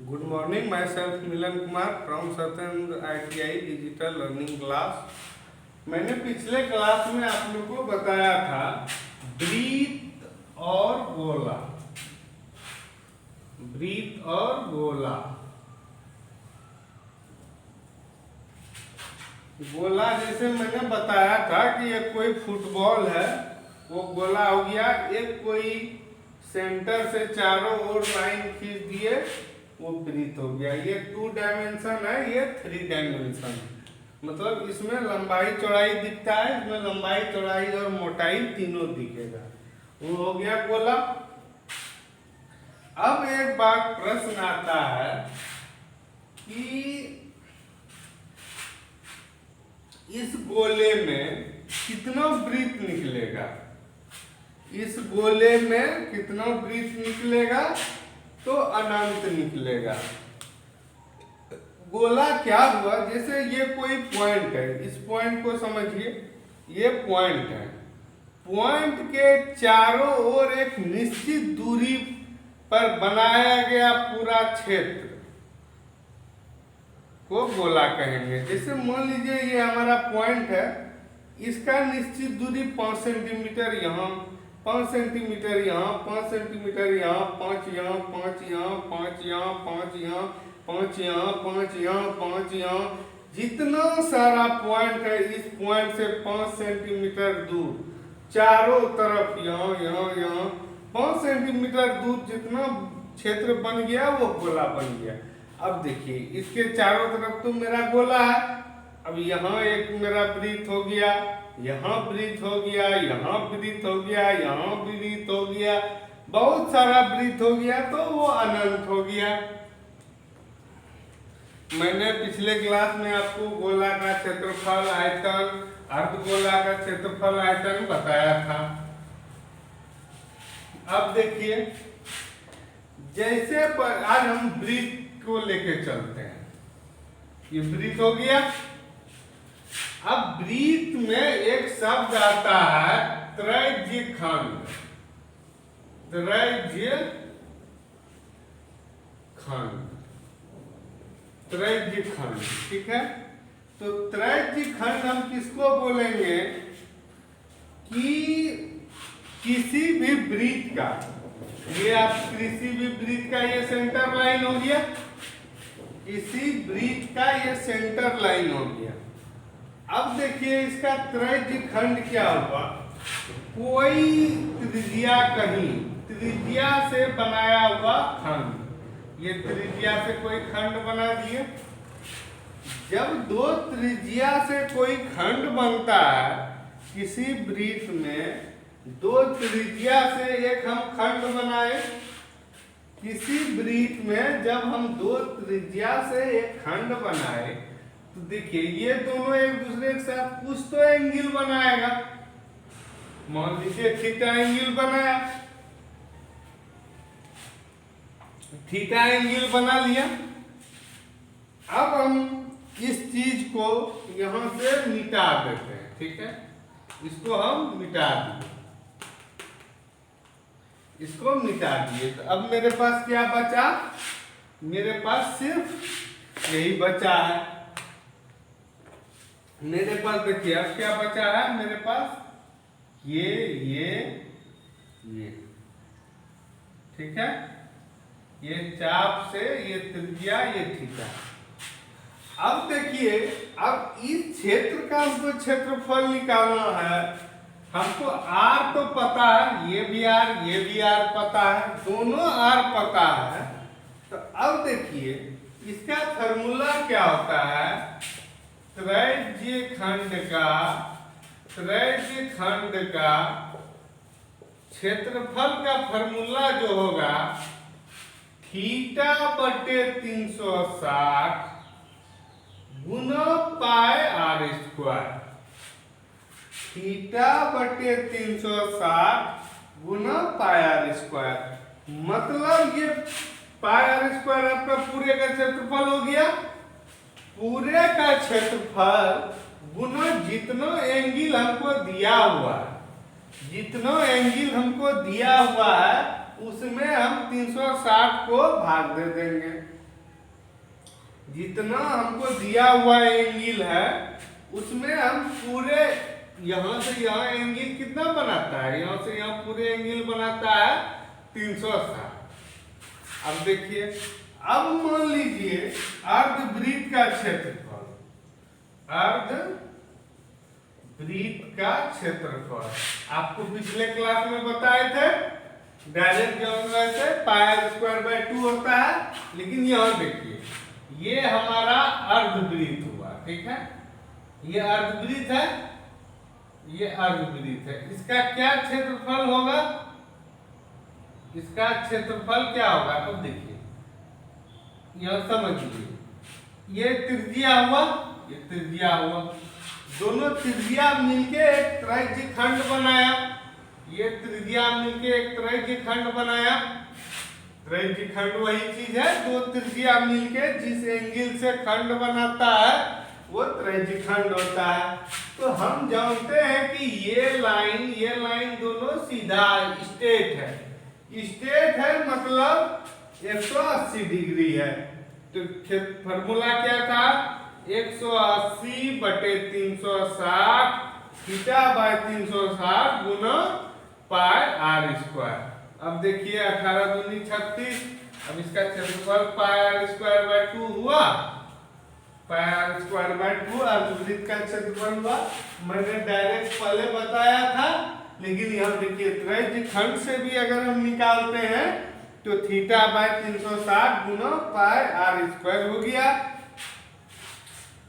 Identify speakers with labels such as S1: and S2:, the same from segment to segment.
S1: Good morning, myself Milan Kumar from Satyendra ITI digital learning class. मैंने पिछले class में आप लोगों को बताया था ब्रीथ और गोला। ब्रीथ और गोला। गोला जैसे मैंने बताया था कि ये कोई फुटबॉल है, वो गोला हो गया। एक कोई सेंटर से चारों ओर लाइन खींच दिए, वो ब्रीथ हो गया। ये 2 डायमेंशन है, ये 3 डायमेंशन है। मतलब इसमें लंबाई चौड़ाई दिखता है, इसमें लंबाई चौड़ाई और मोटाई तीनों दिखेगा। वो हो गया गोला। अब एक बात प्रश्न आता है कि इस गोले में कितना ब्रीथ निकलेगा। इस गोले में कितना ब्रीथ निकलेगा, तो अनंत निकलेगा। गोला क्या हुआ, जैसे ये कोई पॉइंट है, इस पॉइंट को समझिए, ये पॉइंट है। पॉइंट के चारों ओर एक निश्चित दूरी पर बनाया गया पूरा क्षेत्र को गोला कहेंगे। जैसे मान लीजिए ये हमारा पॉइंट है, इसका निश्चित दूरी 5 सेंटीमीटर यहाँ, 5 सेंटीमीटर यहाँ, 5 सेंटीमीटर यहाँ, 5 यहाँ, 5 यहाँ, 5 यहाँ, 5 यहाँ, 5 यहाँ, 5 यहाँ, 5 यहाँ, जितना सारा पॉइंट है इस पॉइंट से 5 सेंटीमीटर दूर चारों तरफ यहाँ यहाँ यहाँ 5 सेंटीमीटर दूर जितना क्षेत्र बन गया वो गोला बन गया। अब देखिए इसके चारों तरफ तो मेरा गोला है। अब यहाँ एक मेरा ब्रीथ हो गया, यहाँ ब्रीथ हो गया, यहाँ ब्रीथ हो गया, यहाँ ब्रीथ हो गया, बहुत सारा ब्रीथ हो गया, तो वो अनंत हो गया। मैंने पिछले क्लास में आपको गोला का क्षेत्रफल, आयतन, अर्धगोला का क्षेत्रफल, आयतन बताया था। अब देखिए जैसे पर आज हम ब्रीथ को लेके चलते हैं। ये ब्रीथ हो गया। अब ब्रीथ में एक शब्द आता है त्रैज्य खंड। त्रैज्य खंड, त्रैज्य खंड, ठीक है। तो त्रैज्य खंड हम किसको बोलेंगे कि किसी भी ब्रीथ का, ये आप किसी भी ब्रीथ का ये सेंटर लाइन हो गया, किसी ब्रीथ का ये सेंटर लाइन हो गया। अब देखिए इसका त्रैज्य खंड क्या हुआ, कोई त्रिज्या, कहीं त्रिज्या से बनाया हुआ खंड। ये त्रिज्या से कोई खंड बना दिए। जब दो त्रिज्या से कोई खंड बनता है किसी ब्रीथ में, दो त्रिज्या से एक हम खंड बनाए किसी ब्रीथ में, जब हम दो त्रिज्या से एक खंड बनाए तो देखिए ये दोनों एक दूसरे के साथ कुछ तो एंगल बनाएगा। मान लीजिए थीटा एंगल बनाया, थीटा एंगल बना लिया। अब हम इस चीज को यहां से मिटा देते हैं, ठीक है। इसको हम मिटा दिए, इसको मिटा दिए। तो अब मेरे पास क्या बचा, मेरे पास सिर्फ यही बचा है। मेरे पास देखिए अब क्या बचा है, मेरे पास ये, ठीक है। ये चाप से ये त्रिज्या, ये थीटा। अब देखिए अब इस क्षेत्र का हमको क्षेत्रफल निकालना है। हमको आर तो पता है, ये भी आर, ये भी आर पता है, दोनों आर पता है। तो अब देखिए इसका फॉर्मूला क्या होता है, त्रैज्य खंड का क्षेत्रफल का फॉर्मूला जो होगा थीटा बटे 360 गुना पाई आर स्क्वायर। थीटा बटे 360 गुना पाई आर स्क्वायर। मतलब ये पाई आर स्क्वायर आपका पूरे का क्षेत्रफल हो गया। पूरे का क्षेत्रफल गुना जितना एंगल हमको दिया हुआ है, जितना एंगल हमको दिया हुआ है उसमें हम 360 को भाग दे देंगे। जितना हमको दिया हुआ एंगल है उसमें हम पूरे यहाँ से यहाँ एंगल कितना बनाता है, यहाँ से यहाँ पूरे एंगल बनाता है 360। अब देखिए, अब मान लीजिए अर्धवृत्त का क्षेत्रफल, अर्धवृत्त का क्षेत्रफल आपको पिछले क्लास में बताए थे, डायरेक्ट ज्योमेट्री से πr² 2 होता है, लेकिन यहाँ देखिए ये हमारा अर्धवृत्त हुआ, ठीक है, ये अर्धवृत्त है, ये अर्धवृत्त है, इसका क्या क्षेत्रफल होगा, इसका क्षेत्रफल क्या होगा, अब देखिए यह समझ लीजिए, ये त्रिज्या हुआ, ये त्रिज्या हुआ, दोनों त्रिज्या मिलके एक त्रिज्य खंड बनाया, ये त्रिज्या मिलके एक त्रिज्य खंड बनाया, त्रिज्य खंड वही चीज है, दो त्रिज्या मिलके जिस एंगल से खंड बनाता है वो त्रिज्य खंड होता है। तो हम जानते हैं कि ये लाइन दोनों सीधा स्ट्रेट है, स्ट्रेट है मतलब 180 डिग्री है। तो फॉर्मूला क्या था, 180/360 θ/360 गुना πr²। अब देखिए 18 दूनी 36, अब इसका क्षेत्रफल πr²/2 हुआ, πr²/2 अर्धवृत्त का क्षेत्रफल हुआ। मैंने डायरेक्ट पहले बताया था, लेकिन यहाँ देखिए त्रिज्य खंड से भी अगर हम निकालते हैं तो θ/360 गुना πr² हो गया।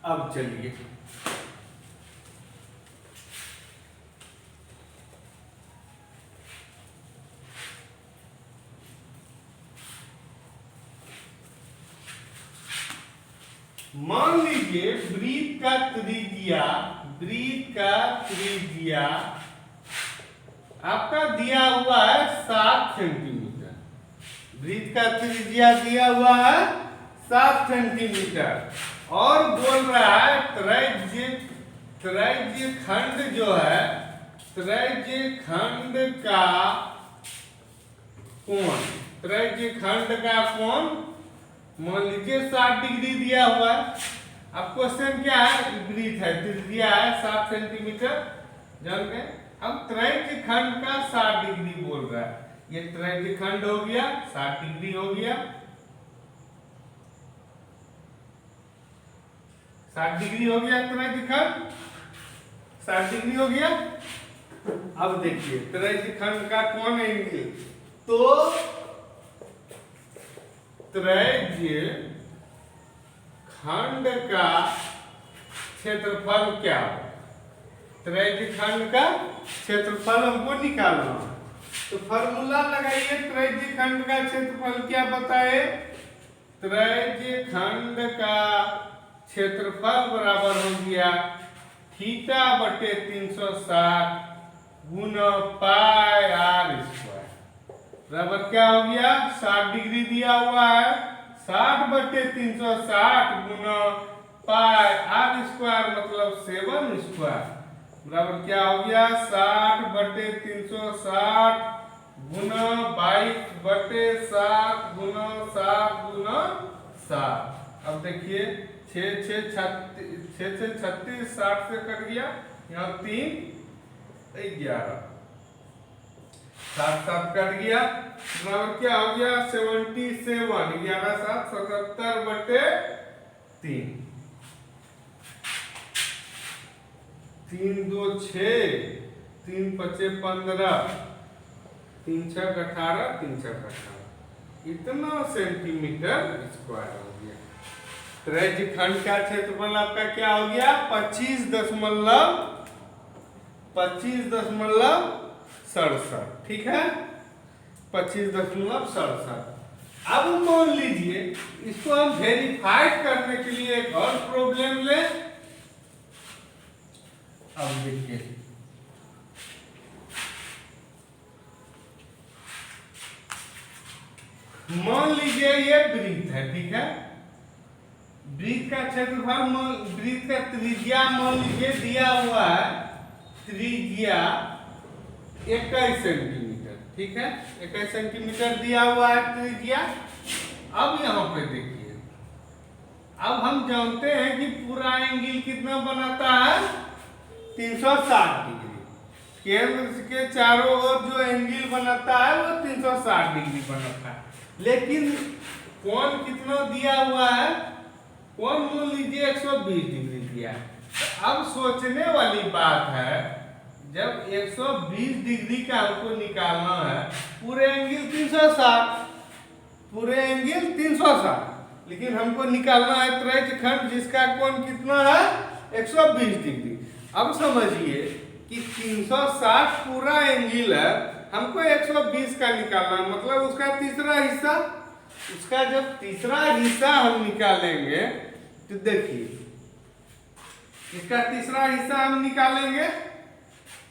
S1: अब चलिए मान लीजिए वृत्त का त्रिज्या आपका दिया हुआ है 7 सेंटीमीटर, वृत्त का त्रिज्या दिया हुआ है 7 सेंटीमीटर और बोल रहा है त्रिज्य खंड जो है, त्रिज्य खंड का कोण मान लीजिए 60 डिग्री दिया हुआ है। अब क्वेश्चन क्या है, वृत्त है, त्रिज्या है 7 सेंटीमीटर जान गए। अब त्रिज्य खंड का 60 डिग्री बोल रहा है, ये त्रिज्य खंड हो गया 60 डिग्री हो गया, 60 डिग्री हो गया त्रिज्य खंड, 60 डिग्री हो गया। अब देखिए त्रिज्य खंड का कोण एंगल, तो त्रिज्य खंड का क्षेत्रफल क्या है, त्रिज्य खंड का क्षेत्रफल हमको निकालना है। तो फॉर्मूला लगाइए, त्रिज्य खंड का क्षेत्रफल क्या बताए, त्रिज्य खंड का क्षेत्रफल बराबर हो गया θ/360 गुना πr²। बराबर क्या हो गया, 60 डिग्री दिया हुआ है, 60/360 गुना πr² मतलब 7² बराबर क्या हो गया, 60/360 गुना 22/7 गुना 7 गुना 7। अब देखिए 6 6 36, 60 से कट गया, यहाँ 3 11, 7 7 कट गया, बराबर क्या हो गया 77, 11 7 77/3, 3 2 6, 3 5 15, 3 6 18, 3 6 18, इतना सेंटीमीटर स्क्वायर हो गया। त्रिज्य खंड का क्षेत्रफल आपका क्या हो गया, 25.67, ठीक है, 25.67। अब मान लीजिए इसको हम वेरीफाई करने के लिए एक और प्रॉब्लम ले। अब देखिए मान लीजिए ये वृत्त है, ठीक है, वृत्त का क्षेत्रफल, वृत्त का त्रिज्या मान लीजिए दिया हुआ है, त्रिज्या 21 सेंटीमीटर, ठीक है, 21 सेंटीमीटर दिया हुआ है त्रिज्या। अब यहाँ पे देखिए, अब हम जानते हैं कि पूरा एंगल कितना बनाता है 360 डिग्री। केंद्र के चारों ओर जो एंगल बनाता है वो 360 डिग्री बनाता है। लेकिन कोण कितना दिया हुआ है, कोण मान लीजिए 120 डिग्री दिया है। तो अब सोचने वाली बात है, जब 120 डिग्री का हमको निकालना है, पूरे एंगल 360, पूरे एंगल 360, लेकिन हमको निकालना है त्रिज्यखंड जिसका कोण कितना है 120 डिग्री। अब समझिए कि 360 पूरा एंगल है, हमको 120 का निकालना है, मतलब उसका तीसरा हिस्सा। उसका जब तीसरा हिस्सा हम निकालेंगे तो देखिए, इसका तीसरा हिस्सा हम निकालेंगे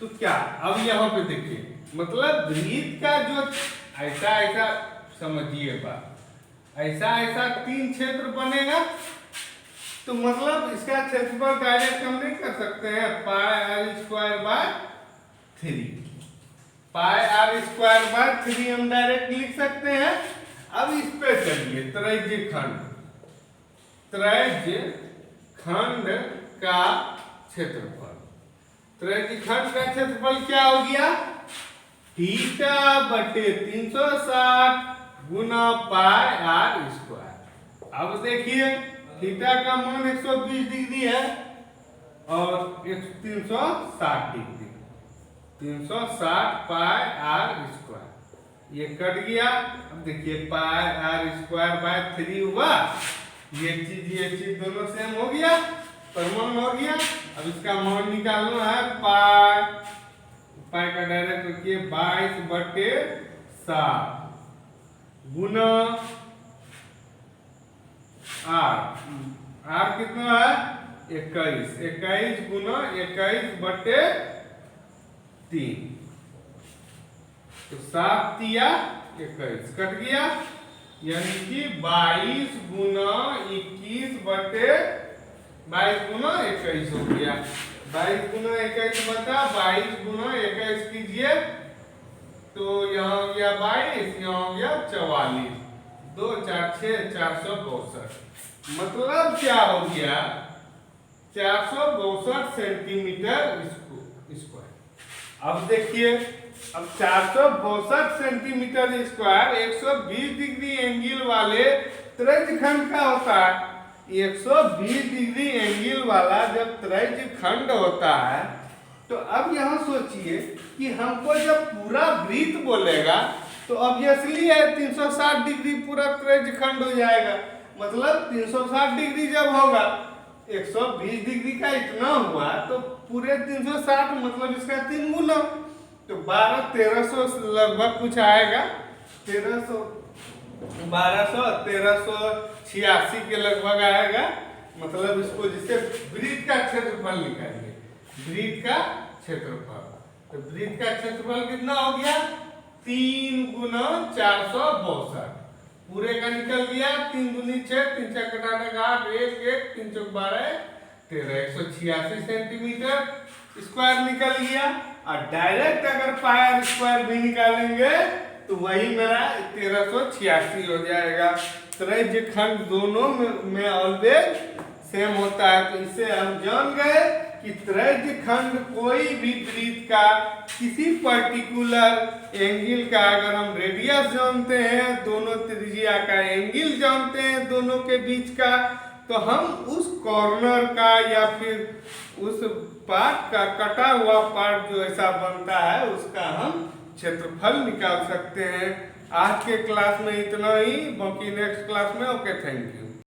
S1: तो क्या, अब यहाँ पे देखिए, मतलब वृत्त का जो ऐसा ऐसा समझिए बात, ऐसा ऐसा 3 क्षेत्र बनेगा। तो मतलब इसका क्षेत्रफल डायरेक्ट हम नहीं कर सकते हैं, pi r square by 3, pi r square by 3 हम डायरेक्ट लिख सकते हैं। अब इस पे चलिए, त्रिज्यखंड, त्रिज्यखंड का क्षेत्रफल, त्रिज्यखंड का क्षेत्रफल क्या हो गया, थीटा बटे 360 गुना पाई आर स्क्वायर। अब देखिए थीटा का मान 120 डिग्री है और 360 डिग्री, 360 पाई आर स्क्वायर, ये कट गया। अब देखिए पाई आर स्क्वायर बाय 3 हुआ, ये चीज दोनों सेम हो गया, प्रमाण हो गया। अब इसका मान निकालना है, पाई, पाई का डायरेक्ट रखिए 22 बटे 7 गुना आर, आर कितना है 21, 21 गुना 21 बटे 3, तो 7 तिया 21 कट गया, यानी कि 22 गुना 21 बटे 22 गुना 21 हो गया। 22 गुना 21 बटा 22 गुना 21 कीजिए तो यहाँ हो गया 22, यहाँ हो गया 44, 2 4 6 462, मतलब क्या हो गया 462 सेंटीमीटर स्क्वायर। अब देखिए, अब 462 सेंटीमीटर स्क्वायर 120 डिग्री एंगल वाले त्रिज्यखंड का होता है। 120 डिग्री एंगल वाला जब त्रिज्यखंड होता है, तो अब यहाँ सोचिए कि हमको जब पूरा वृत्त बोलेगा तो ऑब्वियसली है 360 डिग्री पूरा त्रिज्यखंड हो जाएगा। मतलब 360 डिग्री जब होगा, 120 डिग्री का इतना हुआ तो पूरे 360, मतलब इसका 3 गुना, तो 1200-1300 लगभग कुछ आएगा, 1386 के लगभग आएगा। मतलब इसको जिससे वृत्त का क्षेत्रफल निकालिए, वृत्त का क्षेत्रफल, तो वृत्त का क्षेत्रफल कितना हो गया 3 गुना 462, पूरे का निकल गया, 3 दूनी 6, 3 छह कटाने का 8, 1 1 3 चौक 12 13, 186 सेंटीमीटर स्क्वायर निकल गया। और डायरेक्ट अगर पाई आर स्क्वायर भी निकालेंगे तो वही मेरा 1386 हो जाएगा। त्रिज्यखंड दोनों में ऑलवेज सेम होता है, तो इससे हम जान गए कि त्रिज्यखंड कोई भी वृत्त का किसी पर्टिकुलर एंगल का, अगर हम रेडियस जानते हैं, दोनों त्रिज्या का एंगल जानते हैं दोनों के बीच का, तो हम उस कॉर्नर का या फिर उस पार्ट का, कटा हुआ पार्ट जो ऐसा बनता है, उसका हम क्षेत्रफल निकाल सकते हैं। आज के क्लास में इतना ही, बाकी नेक्स्ट क्लास में। Okay, thank you.